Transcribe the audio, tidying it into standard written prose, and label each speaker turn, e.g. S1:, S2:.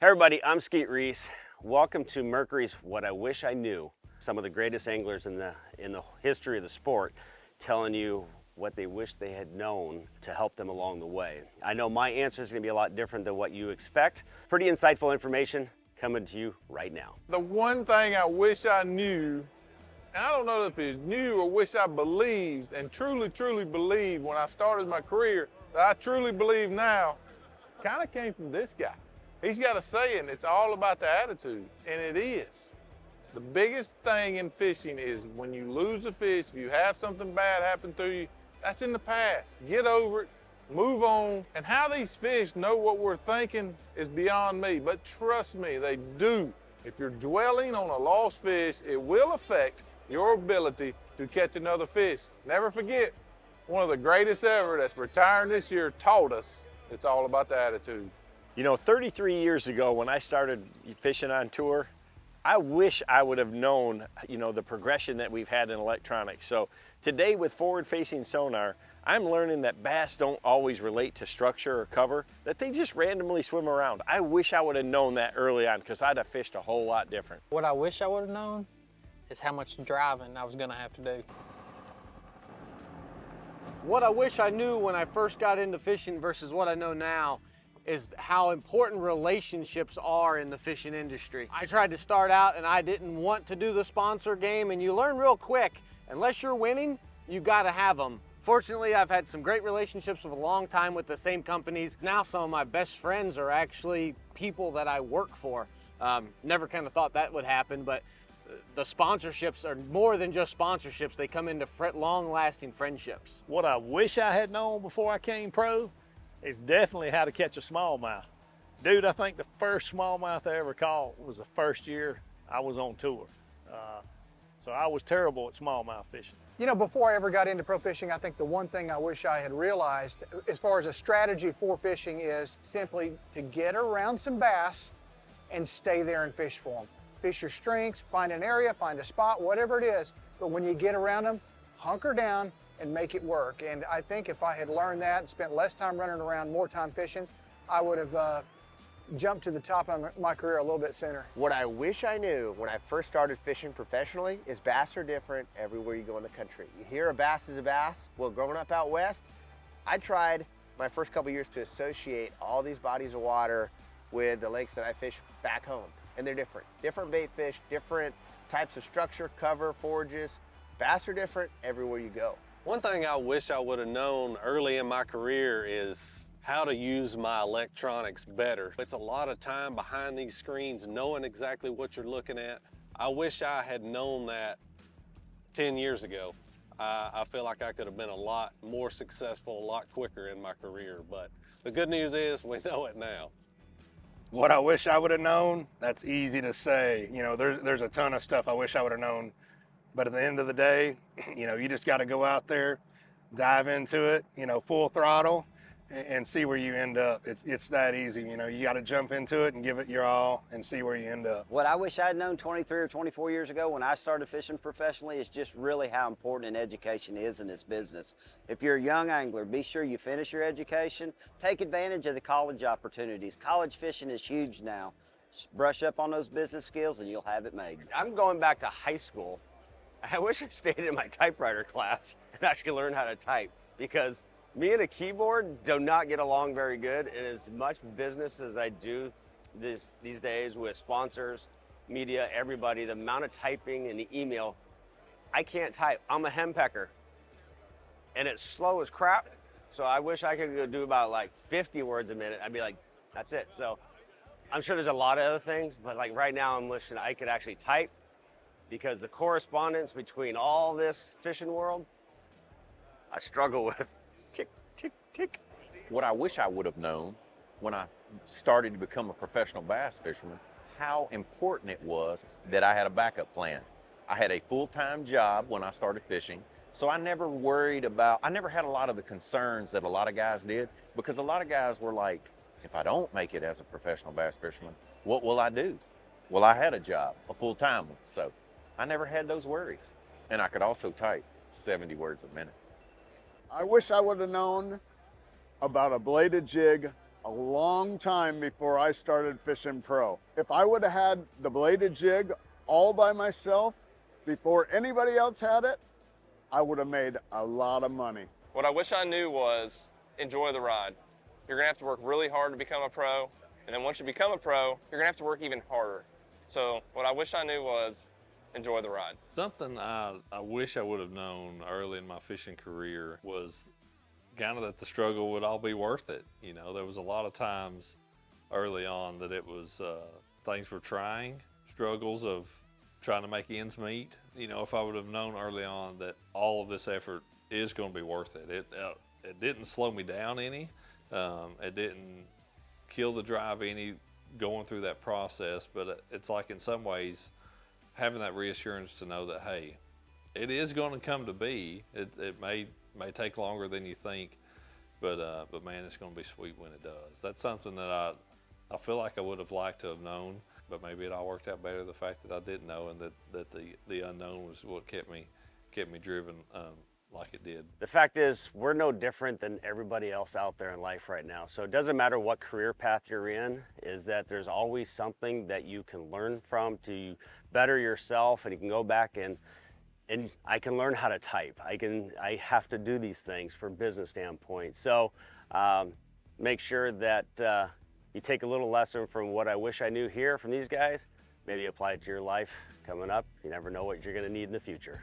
S1: Hey everybody, I'm Skeet Reese. Welcome to Mercury's What I Wish I Knew. Some of the greatest anglers in the history of the sport telling you what they wish they had known to help them along the way. I know my answer is going to be a lot different than what you expect. Pretty insightful information coming to you right now.
S2: The one thing I wish I knew, and I don't know if it's new or wish I believed and truly believed when I started my career, that I truly believe now, kind of came from this guy. He's got a saying, it's all about the attitude, and it is. The biggest thing in fishing is when you lose a fish, if you have something bad happen to you, that's in the past. Get over it, move on. And how these fish know what we're thinking is beyond me, but trust me, they do. If you're dwelling on a lost fish, it will affect your ability to catch another fish. Never forget, one of the greatest ever that's retiring this year taught us it's all about the attitude.
S3: You know, 33 years ago when I started fishing on tour, I wish I would have known, the progression that we've had in electronics. So today with forward-facing sonar, I'm learning that bass don't always relate to structure or cover, that they just randomly swim around. I wish I would have known that early on because I'd have fished a whole lot different.
S4: What I wish I would have known is how much driving I was gonna have to do.
S5: What I wish I knew when I first got into fishing versus what I know now is how important relationships are in the fishing industry. I tried to start out and I didn't want to do the sponsor game, and you learn real quick, unless you're winning, you gotta have them. Fortunately, I've had some great relationships with a long time with the same companies. Now some of my best friends are actually people that I work for. Never kind of thought that would happen, but the sponsorships are more than just sponsorships. They come into long-lasting friendships.
S6: What I wish I had known before I came pro is definitely how to catch a smallmouth. Dude, I think the first smallmouth I ever caught was the first year I was on tour. So I was terrible at smallmouth fishing.
S7: You know, before I ever got into pro fishing, I think the one thing I wish I had realized as far as a strategy for fishing is simply to get around some bass and stay there and fish for them. Fish your strengths, find an area, find a spot, whatever it is. But when you get around them, hunker down and make it work. And I think if I had learned that and spent less time running around, more time fishing, I would have jumped to the top of my career a little bit sooner.
S8: What I wish I knew when I first started fishing professionally is bass are different everywhere you go in the country. You hear a bass is a bass. Well, growing up out west, I tried my first couple years to associate all these bodies of water with the lakes that I fish back home. And they're different. Different bait fish, different types of structure, cover, forages. Bass are different everywhere you go.
S9: One thing I wish I would have known early in my career is how to use my electronics better. It's a lot of time behind these screens knowing exactly what you're looking at. I wish I had known that 10 years ago. I feel like I could have been a lot more successful, a lot quicker in my career, but the good news is we know it now.
S6: What I wish I would have known, that's easy to say. There's a ton of stuff I wish I would have known. But at the end of the day, you just got to go out there, dive into it, full throttle, and see where you end up. It's that easy. You got to jump into it and give it your all and see where you end up.
S10: What I wish I'd known 23 or 24 years ago when I started fishing professionally is just really how important an education is in this business. If you're a young angler, be sure you finish your education. Take advantage of the college opportunities. College fishing is huge now. Just brush up on those business skills and you'll have it made.
S1: I'm going back to high school. I wish I stayed in my typewriter class and actually learned how to type, because me and a keyboard do not get along very good. And as much business as I do these days with sponsors, media, everybody, the amount of typing and the email, I can't type. I'm a henpecker and it's slow as crap. So I wish I could go do about like 50 words a minute. I'd be like, that's it. So I'm sure there's a lot of other things, but like right now I'm wishing I could actually type, because the correspondence between all this fishing world, I struggle with. Tick, tick, tick.
S11: What I wish I would have known when I started to become a professional bass fisherman, how important it was that I had a backup plan. I had a full-time job when I started fishing, so I never had a lot of the concerns that a lot of guys did, because a lot of guys were like, if I don't make it as a professional bass fisherman, what will I do? Well, I had a job, a full-time one, so I never had those worries. And I could also type 70 words a minute.
S12: I wish I would have known about a bladed jig a long time before I started fishing pro. If I would have had the bladed jig all by myself before anybody else had it, I would have made a lot of money.
S13: What I wish I knew was enjoy the ride. You're gonna have to work really hard to become a pro, and then once you become a pro, you're gonna have to work even harder. So what I wish I knew was enjoy the ride.
S14: Something I wish I would have known early in my fishing career was kind of that the struggle would all be worth it. You know, there was a lot of times early on that it was things were trying, struggles of trying to make ends meet. You know, if I would have known early on that all of this effort is going to be worth it. It didn't slow me down any. It didn't kill the drive any going through that process, but it's like in some ways having that reassurance to know that, hey, it is going to come to be. It may take longer than you think, but man, it's going to be sweet when it does. That's something that I feel like I would have liked to have known, but maybe it all worked out better, the fact that I didn't know, and that the unknown was what kept me driven like it did.
S1: The fact is, we're no different than everybody else out there in life right now. So it doesn't matter what career path you're in, is that there's always something that you can learn from to better yourself, and you can go back and I can learn how to type. I have to do these things from a business standpoint. So make sure that you take a little lesson from what I wish I knew here from these guys, maybe apply it to your life coming up. You never know what you're gonna need in the future.